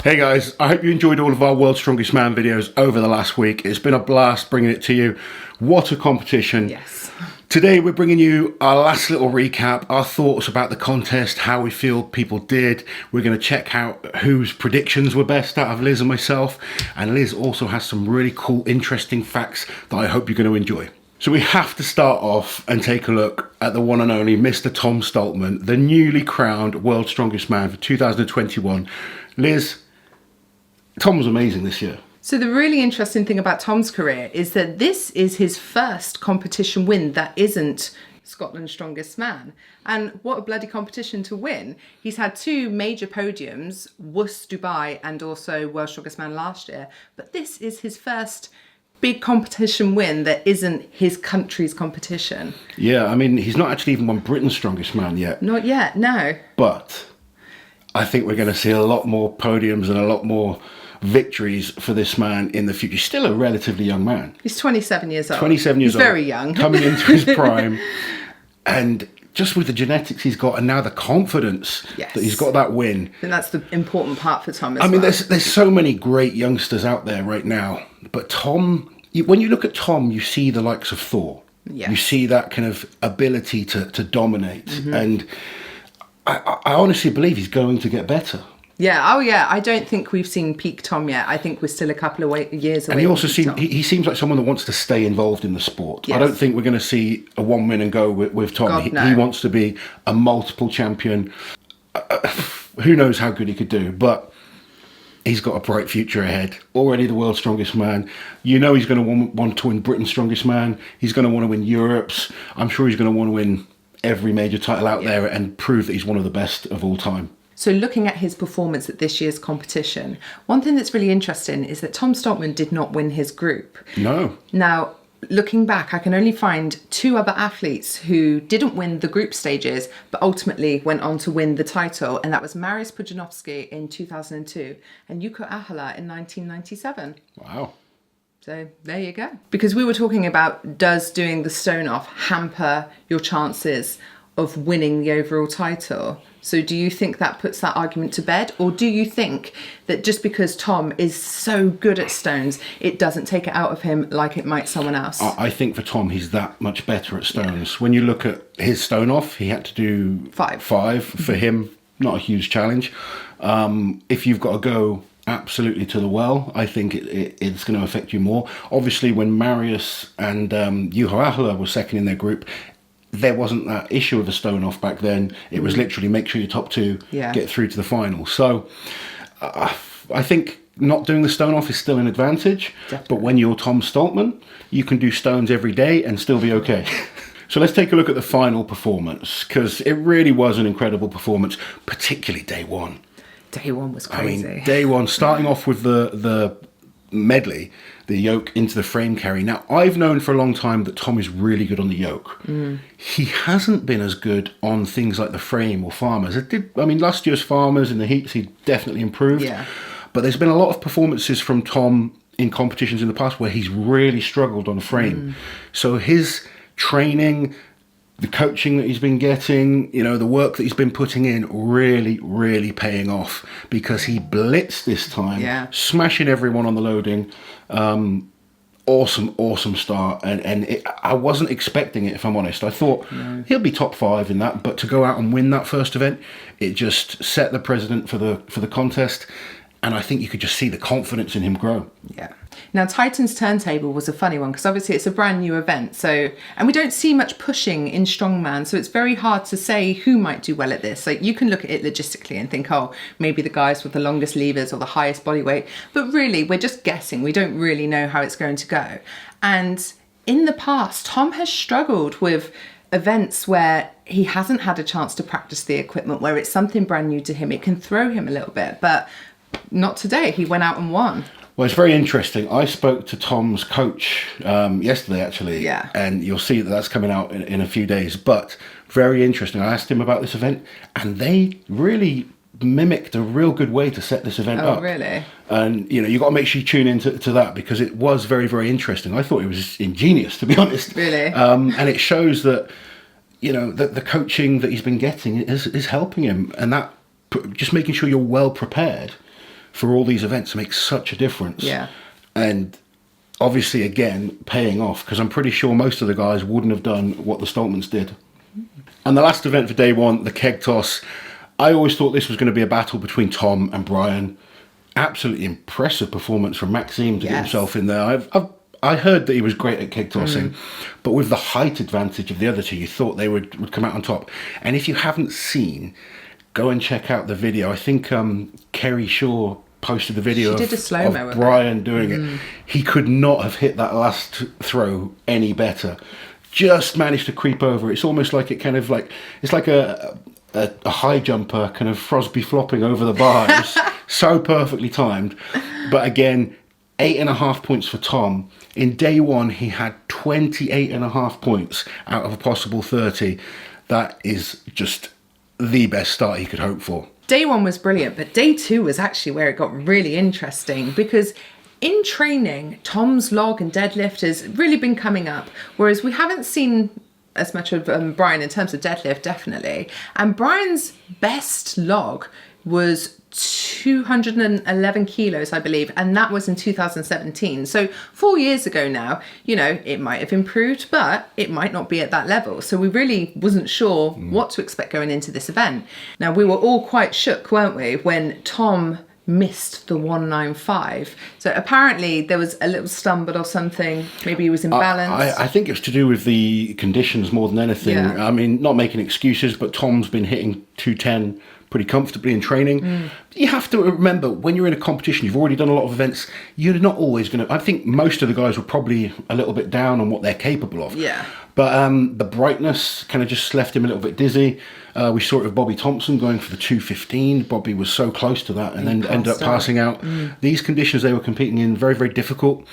Hey guys, I hope you enjoyed all of our World's Strongest Man videos over the last week. It's been a blast bringing it to you. What a competition. Yes. Today we're bringing you our last little recap, our thoughts about the contest, how we feel people did. We're going to check out whose predictions were best out of Liz and myself. And Liz also has some really cool, interesting facts that I hope you're going to enjoy. So we have to start off and take a look at the one and only Mr. Tom Stoltman, the newly crowned World's Strongest Man for 2021. Liz, Tom was amazing this year. So the really interesting thing about Tom's career is that this is his first competition win that isn't Scotland's Strongest Man. And what a bloody competition to win. He's had two major podiums, WUS Dubai and also World's Strongest Man last year. But this is his first big competition win that isn't his country's competition. Yeah, I mean, he's not actually even won Britain's Strongest Man yet. Not yet, no. But I think we're going to see a lot more podiums and a lot more victories for this man in the future. He's still a relatively young man. He's 27 years old. 27 years He's old. Very young. Coming into his prime. And just with the genetics he's got and now the confidence that he's got that win. And that's the important part for Tom as well. I mean, well. there's so many great youngsters out there right now. But Tom, when you look at Tom, you see the likes of Thor. Yeah. You see that kind of ability to dominate. Mm-hmm. And I honestly believe he's going to get better. Yeah, oh yeah, I don't think we've seen peak Tom yet. I think we're still a couple of years away. And he also seems like someone that wants to stay involved in the sport. Yes. I don't think we're going to see a one win and go with Tom. God, no. He wants to be a multiple champion. Who knows how good he could do, but he's got a bright future ahead. Already the world's strongest man. You know he's going to want to win Britain's strongest man. He's going to want to win Europe's. I'm sure he's going to want to win every major title out there and prove that he's one of the best of all time. So looking at his performance at this year's competition, one thing that's really interesting is that Tom Stoltman did not win his group. No. Now, looking back, I can only find two other athletes who didn't win the group stages, but ultimately went on to win the title. And that was Mariusz Pudzianowski in 2002 and Jukka Ahola in 1997. Wow. So there you go. Because we were talking about, does doing the stone off hamper your chances of winning the overall title? So do you think that puts that argument to bed? Or do you think that just because Tom is so good at stones, it doesn't take it out of him like it might someone else? I think for Tom, he's that much better at stones. Yeah. When you look at his stone off, he had to do five. For him, not a huge challenge. If you've got to go absolutely to the well, I think it's going to affect you more. Obviously, when Mariusz and Jukka Ahola were second in their group, there wasn't that issue of a stone off back then. It was literally make sure your top two get through to the final. So I think not doing the stone off is still an advantage. Definitely. But when you're Tom Stoltman, you can do stones every day and still be okay. So let's take a look at the final performance, because it really was an incredible performance, particularly day one. Day one was crazy. I mean, day one, starting off with the medley, the yoke into the frame carry. Now, I've known for a long time that Tom is really good on the yoke. He hasn't been as good on things like the frame or farmers. Last year's farmers in the heats, he definitely improved. Yeah. But there's been a lot of performances from Tom in competitions in the past where he's really struggled on the frame. So his training, the coaching that he's been getting, the work that he's been putting in, really, really paying off, because he blitzed this time, smashing everyone on the loading. Awesome start. And I wasn't expecting it, if I'm honest. I thought he'll be top 5 in that, but to go out and win that first event, it just set the precedent for the contest. And I think you could just see the confidence in him grow. Yeah. Now, Titan's Turntable was a funny one because obviously it's a brand new event. And we don't see much pushing in Strongman. So it's very hard to say who might do well at this. Like, you can look at it logistically and think, oh, maybe the guys with the longest levers or the highest body weight. But really, we're just guessing. We don't really know how it's going to go. And in the past, Tom has struggled with events where he hasn't had a chance to practice the equipment, where it's something brand new to him. It can throw him a little bit, but not today. He went out and won. Well, it's very interesting. I spoke to Tom's coach yesterday, actually, and you'll see that that's coming out in a few days. But very interesting. I asked him about this event, and they really mimicked a real good way to set this event up. Oh, really? And, you've got to make sure you tune into that, because it was very, very interesting. I thought it was ingenious, to be honest. Really? And it shows that, that the coaching that he's been getting is helping him, and that just making sure you're well prepared for all these events makes such a difference. Yeah. And obviously, again, paying off, because I'm pretty sure most of the guys wouldn't have done what the Stoltmans did. And the last event for day one, the keg toss, I always thought this was going to be a battle between Tom and Brian. Absolutely impressive performance from Maxime to get himself in there. I heard that he was great at keg tossing, but with the height advantage of the other two, you thought they would come out on top. And if you haven't seen, go and check out the video. I think Kerry Shaw posted the video of Brian doing it. He could not have hit that last throw any better. Just managed to creep over. It's almost like it's like a high jumper kind of Frosby flopping over the bar. It was so perfectly timed. But again, 8.5 points for Tom. In day one, he had 28.5 points out of a possible 30. That is just the best start he could hope for. Day one was brilliant, but day two was actually where it got really interesting, because in training, Tom's log and deadlift has really been coming up, whereas we haven't seen as much of Brian in terms of deadlift, definitely. And Brian's best log was 211 kilos, I believe, and that was in 2017. So 4 years ago now, you know, it might have improved, but it might not be at that level. So we really wasn't sure what to expect going into this event. Now, we were all quite shook, weren't we, when Tom missed the 195. So apparently there was a little stumble or something. Maybe he was imbalanced. I think it's to do with the conditions more than anything. Yeah. I mean, not making excuses, but Tom's been hitting 210 pretty comfortably in training. You have to remember, when you're in a competition, you've already done a lot of events, you're not always going to... I think most of the guys were probably a little bit down on what they're capable of. Yeah. But the brightness kind of just left him a little bit dizzy. We saw it with Bobby Thompson going for the 215. Bobby was so close to that and then ended up passing out. These conditions they were competing in, very, very difficult,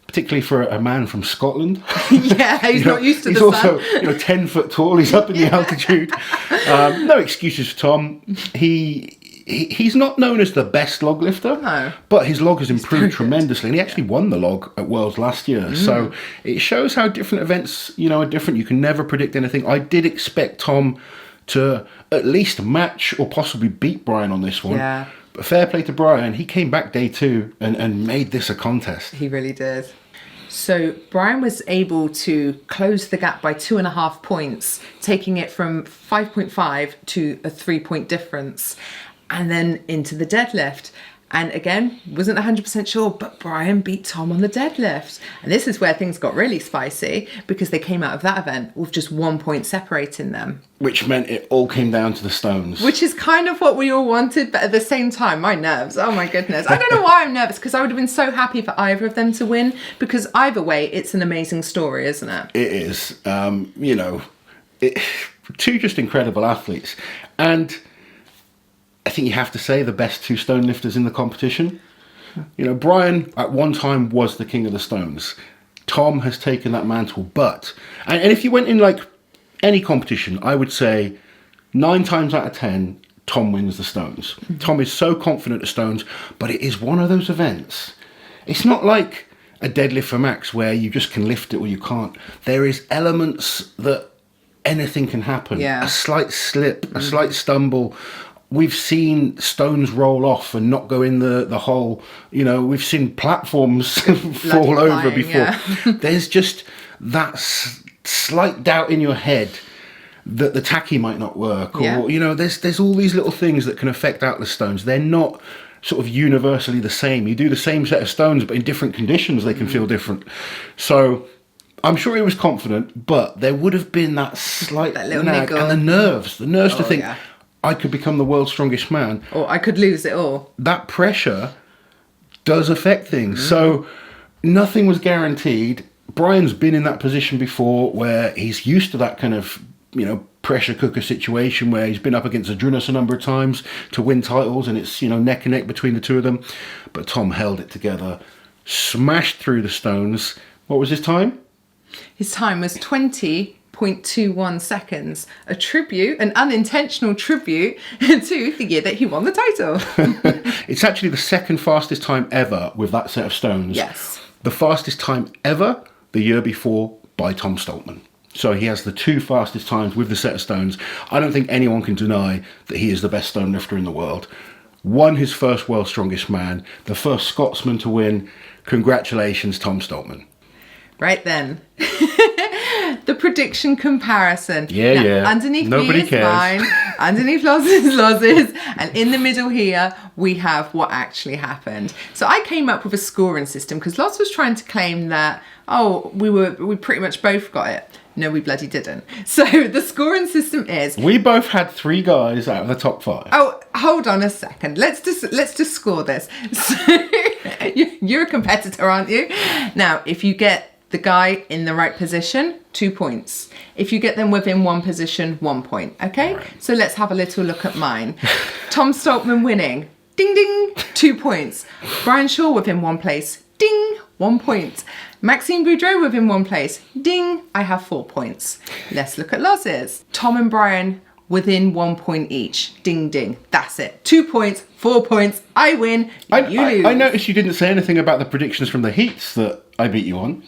particularly for a man from Scotland. Yeah, he's not used to the sun. He's also 10 foot tall. He's up in the altitude. No excuses for Tom. He's not known as the best log lifter, no, but his log has improved tremendously, and he actually won the log at Worlds last year. So it shows how different events, are different. You can never predict anything. I did expect Tom to at least match or possibly beat Brian on this one. Yeah. But fair play to Brian. He came back day two and made this a contest. He really did. So Brian was able to close the gap by 2.5 points, taking it from 5.5 to a 3-point difference, and then into the deadlift. And again, wasn't 100% sure, but Brian beat Tom on the deadlift. And this is where things got really spicy, because they came out of that event with just 1 point separating them. Which meant it all came down to the stones. Which is kind of what we all wanted, but at the same time, my nerves, oh my goodness. I don't know why I'm nervous, because I would have been so happy for either of them to win, because either way, it's an amazing story, isn't it? It is. Two just incredible athletes. And I think you have to say the best two stone lifters in the competition. Brian at one time was the king of the stones. Tom has taken that mantle, and if you went in like any competition, I would say 9 times out of 10, Tom wins the stones. Tom is so confident at stones, but it is one of those events. It's not like a deadlift for max where you just can lift it or you can't. There is elements that anything can happen. Yeah. A slight slip, a slight stumble. We've seen stones roll off and not go in the hole. We've seen platforms fall over before. Yeah. There's just that slight doubt in your head that the tacky might not work. Or, there's all these little things that can affect Atlas stones. They're not sort of universally the same. You do the same set of stones, but in different conditions, they can feel different. So I'm sure he was confident, but there would have been that slight little nag niggle. And the nerves to think... Yeah. I could become the world's strongest man. Or I could lose it all. That pressure does affect things. So nothing was guaranteed. Brian's been in that position before where he's used to that kind of, pressure cooker situation where he's been up against Adrunas a number of times to win titles, and it's, neck and neck between the two of them. But Tom held it together, smashed through the stones. What was his time? His time was 20.21 seconds, an unintentional tribute to the year that he won the title. It's actually the second fastest time ever with that set of stones. Yes. The fastest time ever the year before by Tom Stoltman. So he has the 2 fastest times with the set of stones. I don't think anyone can deny that he is the best stone lifter in the world. won his first World's Strongest Man, the first Scotsman to win. Congratulations, Tom Stoltman. Right then. The prediction comparison. Yeah. Underneath Nobody me is cares. mine. Underneath Loz is Loz's. And in the middle here, we have what actually happened. So I came up with a scoring system because Loz was trying to claim that, we pretty much both got it. No, we bloody didn't. So the scoring system is... We both had 3 guys out of the top 5. Oh, hold on a second. Let's just score this. So, you're a competitor, aren't you? Now, if you get the guy in the right position, 2 points. If you get them within one position, 1 point. Okay? Right. So let's have a little look at mine. Tom Stoltman winning. Ding, ding, 2 points. Brian Shaw within one place. Ding, 1 point. Maxime Boudreau within one place. Ding, I have 4 points. Let's look at Loz's. Tom and Brian within 1 point each. Ding, ding. That's it. 2 points, 4 points. I win, you lose. I noticed you didn't say anything about the predictions from the heats that I beat you on.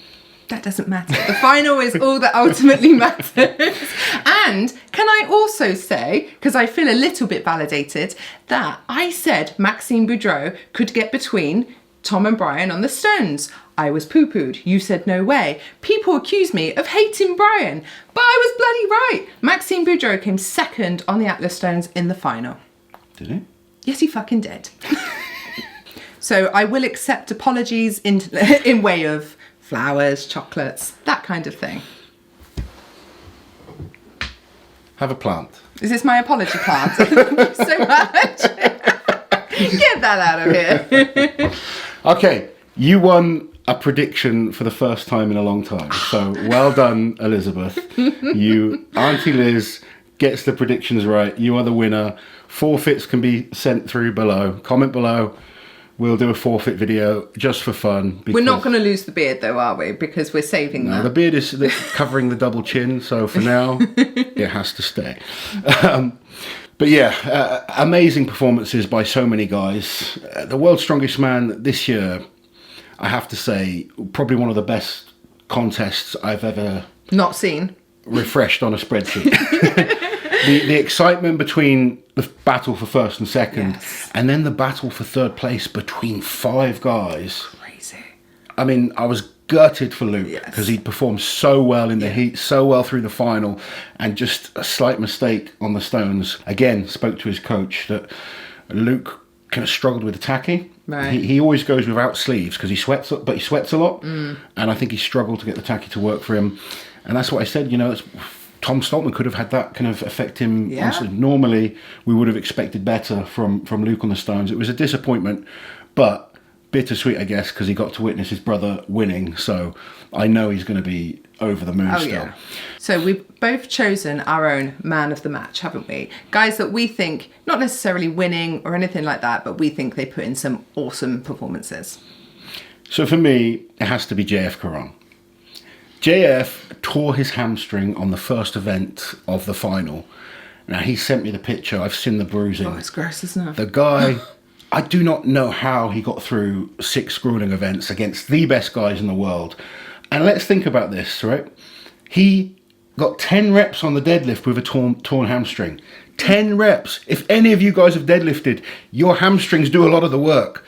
That doesn't matter. The final is all that ultimately matters. And can I also say, because I feel a little bit validated, that I said Maxime Boudreau could get between Tom and Brian on the stones. I was poo-pooed. You said no way. People accuse me of hating Brian, but I was bloody right. Maxime Boudreau came second on the Atlas stones in the final. Did he? Yes, he fucking did. So I will accept apologies in way of flowers, chocolates, that kind of thing. Have a plant. Is this my apology plant? Thank you so much. Get that out of here. Okay, you won a prediction for the first time in a long time. So well done, Elizabeth. Auntie Liz gets the predictions right. You are the winner. Forfeits can be sent through below. Comment below. We'll do a forfeit video just for fun. We're not going to lose the beard though, are we? Because we're saving that. The beard is covering the double chin. So for now, it has to stay. But yeah, amazing performances by so many guys. The World's Strongest Man this year, I have to say, probably one of the best contests I've ever... Not seen. ...refreshed on a spreadsheet. The excitement between the battle for first and second, yes, and then the battle for third place between 5 guys. Crazy. I mean, I was gutted for Luke because he'd performed so well in the heat, so well through the final, and just a slight mistake on the stones. Again, spoke to his coach that Luke kind of struggled with the tacky. Right. He always goes without sleeves because he sweats a lot, and I think he struggled to get the tacky to work for him. And that's what I said, Tom Stoltman could have had that kind of affect him. Yeah. Honestly, normally, we would have expected better from Luke on the stones. It was a disappointment, but bittersweet, I guess, because he got to witness his brother winning. So I know he's going to be over the moon still. Yeah. So we've both chosen our own man of the match, haven't we? Guys that we think, not necessarily winning or anything like that, but we think they put in some awesome performances. So for me, it has to be JF Caron. JF tore his hamstring on the first event of the final. Now, he sent me the picture. I've seen the bruising. Oh, it's gross, isn't it? The guy, I do not know how he got through 6 grueling events against the best guys in the world. And let's think about this, right? He got 10 reps on the deadlift with a torn hamstring. 10 reps. If any of you guys have deadlifted, your hamstrings do a lot of the work.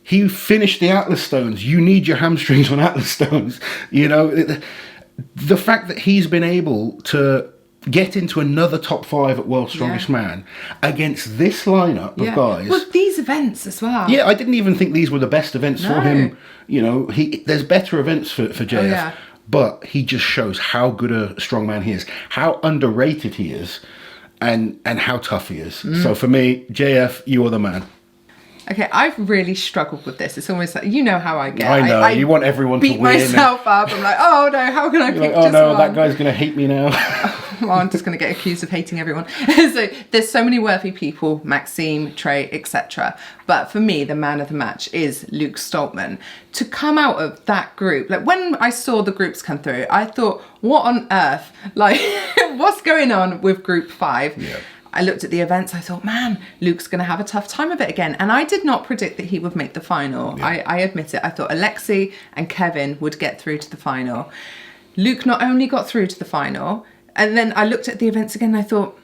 He finished the Atlas stones. You need your hamstrings on Atlas stones. The fact that he's been able to get into another top 5 at World's Strongest Man against this lineup of guys. Well, these events as well. Yeah, I didn't even think these were the best events for him. There's better events for JF. Oh, yeah. But he just shows how good a strongman he is, how underrated he is, and how tough he is. So for me, JF, you are the man. Okay, I've really struggled with this. It's almost like, you know how I get. I know, you want everyone to win. Beat myself up. I'm like, oh no, how can I pick just no, one? that guy's going to hate me now. Well, I'm just going to get accused of hating everyone. So there's so many worthy people, Maxime, Trey, etc. But for me, the man of the match is Luke Stoltman. To come out of that group, like when I saw the groups come through, I thought, what on earth? Like, what's going on with group 5? Yeah. I looked at the events, I thought, man, Luke's going to have a tough time of it again. And I did not predict that he would make the final. Yeah. I admit it. I thought Alexei and Kevin would get through to the final. Luke not only got through to the final, and then I looked at the events again and I thought,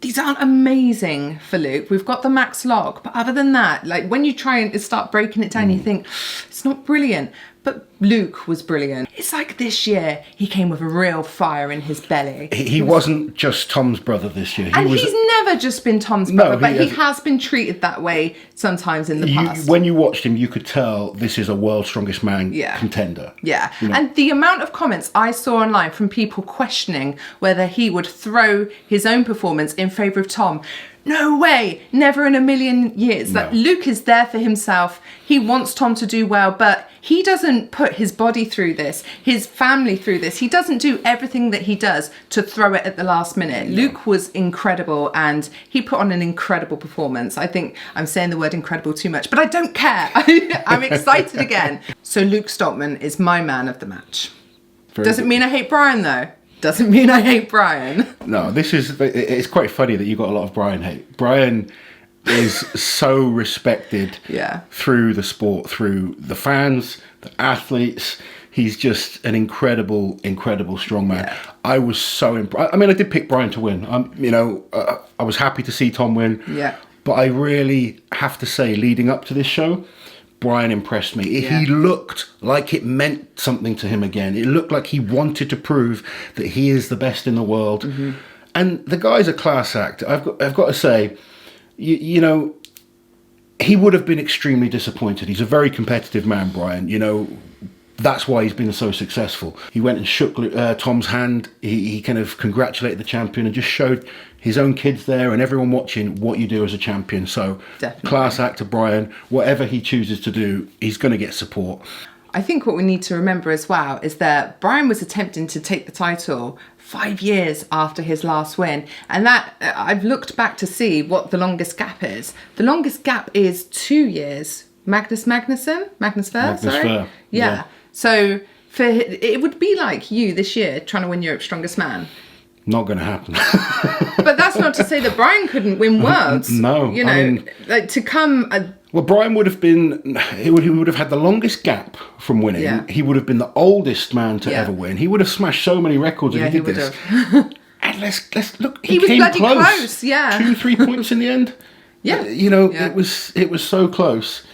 these aren't amazing for Luke. We've got the max log, but other than that, like when you try and start breaking it down, you think it's not brilliant. But Luke was brilliant. It's like this year, he came with a real fire in his belly. He wasn't just Tom's brother this year. He's never just been Tom's brother, but he has been treated that way sometimes in the past. When you watched him, you could tell this is a World's Strongest Man contender. Yeah, and the amount of comments I saw online from people questioning whether he would throw his own performance in favour of Tom. No way, never in a million years. No. Like, Luke is there for himself. He wants Tom to do well, but he doesn't put his body through this, his family through this. He doesn't do everything that he does to throw it at the last minute. No. Luke was incredible and he put on an incredible performance. I think I'm saying the word incredible too much, but I don't care. I'm excited again. So Luke Stoltman is my man of the match. Doesn't mean I hate Brian though. Doesn't mean I hate Brian. No, it's quite funny that you got a lot of Brian hate. Brian is so respected through the sport, through the fans, the athletes. He's just an incredible strongman. Yeah. I was so impressed. I mean, I did pick Brian to win. I was happy to see Tom win. Yeah. But I really have to say, leading up to this show, Brian impressed me. Yeah. He looked like it meant something to him again. It looked like he wanted to prove that he is the best in the world. Mm-hmm. And the guy's a class act. I've got to say, you know, he would have been extremely disappointed. He's a very competitive man, Brian. You know, that's why he's been so successful. He went and shook Tom's hand. He kind of congratulated the champion and just showed his own kids there and everyone watching what you do as a champion. So definitely. Class act to Brian. Whatever he chooses to do, he's going to get support. I think what we need to remember as well is that Brian was attempting to take the title 5 years after his last win. And that, I've looked back to see what the longest gap is. The longest gap is 2 years. Magnus Ver. Yeah. So it would be like you this year trying to win Europe's Strongest Man. Not going to happen. But that's not to say that Brian couldn't win Worlds. No. You know, I mean, like to come... Well, Brian would have been... He would have had the longest gap from winning. Yeah. He would have been the oldest man to ever win. He would have smashed so many records if he did this. And let's look. He was came bloody close. Yeah. 2-3 points in the end. Yeah. You know, it was so close.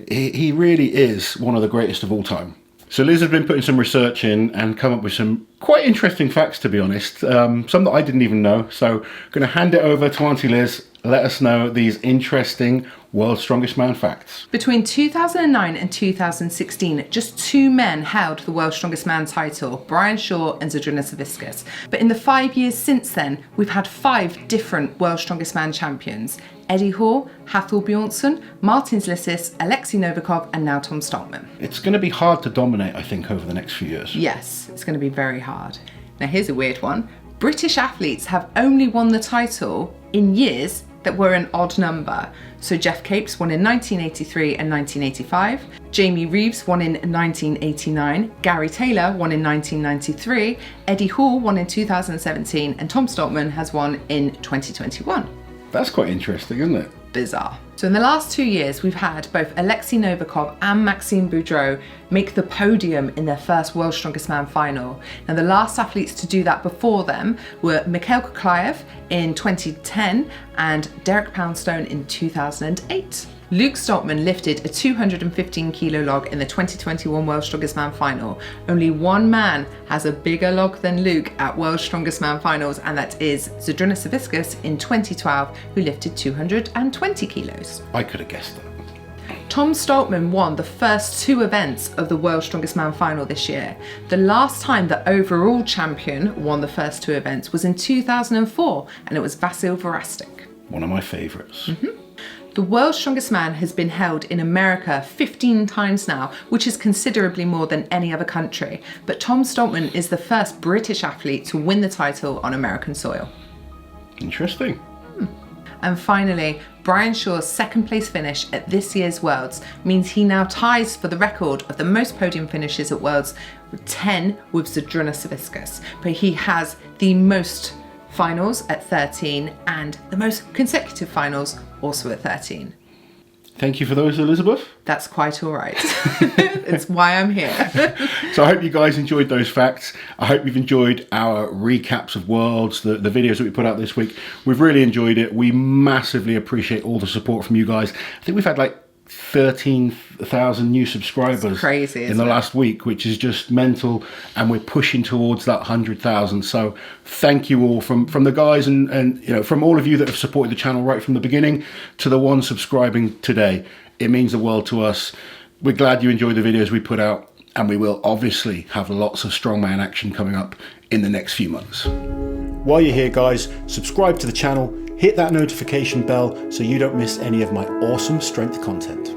He really is one of the greatest of all time. So Liz has been putting some research in and come up with some quite interesting facts, to be honest. Some that I didn't even know. So I'm going to hand it over to Auntie Liz. Let us know these interesting World's Strongest Man facts. Between 2009 and 2016, just 2 men held the World's Strongest Man title, Brian Shaw and Zydrunas Savickas. But in the 5 years since then, we've had 5 different World's Strongest Man champions. Eddie Hall, Hathor Bjornsson, Martin Zlissis, Alexei Novikov, and now Tom Stoltman. It's going to be hard to dominate, I think, over the next few years. Yes, it's going to be very hard. Now here's a weird one. British athletes have only won the title in years that were an odd number. So Jeff Capes won in 1983 and 1985, Jamie Reeves won in 1989, Gary Taylor won in 1993, Eddie Hall won in 2017, and Tom Stoltman has won in 2021. That's quite interesting, isn't it? Bizarre. So in the last 2 years, we've had both Alexei Novikov and Maxime Boudreau make the podium in their first World's Strongest Man final. Now the last athletes to do that before them were Mikhail Kuklayev in 2010 and Derek Poundstone in 2008. Luke Stoltman lifted a 215 kilo log in the 2021 World's Strongest Man final. Only one man has a bigger log than Luke at World's Strongest Man finals, and that is Zydrunas Savickas in 2012, who lifted 220 kilos. I could have guessed that. Tom Stoltman won the first 2 events of the World's Strongest Man final this year. The last time the overall champion won the first 2 events was in 2004, and it was Vasil Vorastik. One of my favourites. Mm-hmm. The World's Strongest Man has been held in America 15 times now, which is considerably more than any other country. But Tom Stoltman is the first British athlete to win the title on American soil. Interesting. And finally, Brian Shaw's second place finish at this year's Worlds means he now ties for the record of the most podium finishes at Worlds, 10 with Zydrunas Savickas. But he has the most finals at 13 and the most consecutive finals also at 13. Thank you for those, Elizabeth. That's quite all right. It's why I'm here. So I hope you guys enjoyed those facts. I hope you've enjoyed our recaps of worlds, the videos that we put out this week. We've really enjoyed it. We massively appreciate all the support from you guys. I think we've had like 13,000 new subscribers in the last week, which is just mental, and we're pushing towards that 100,000. So thank you all from the guys and you know, from all of you that have supported the channel right from the beginning to the ones subscribing today. It means the world to us. We're glad you enjoyed the videos we put out, and we will obviously have lots of strongman action coming up in the next few months. While you're here, guys, subscribe to the channel, hit that notification bell so you don't miss any of my awesome strength content.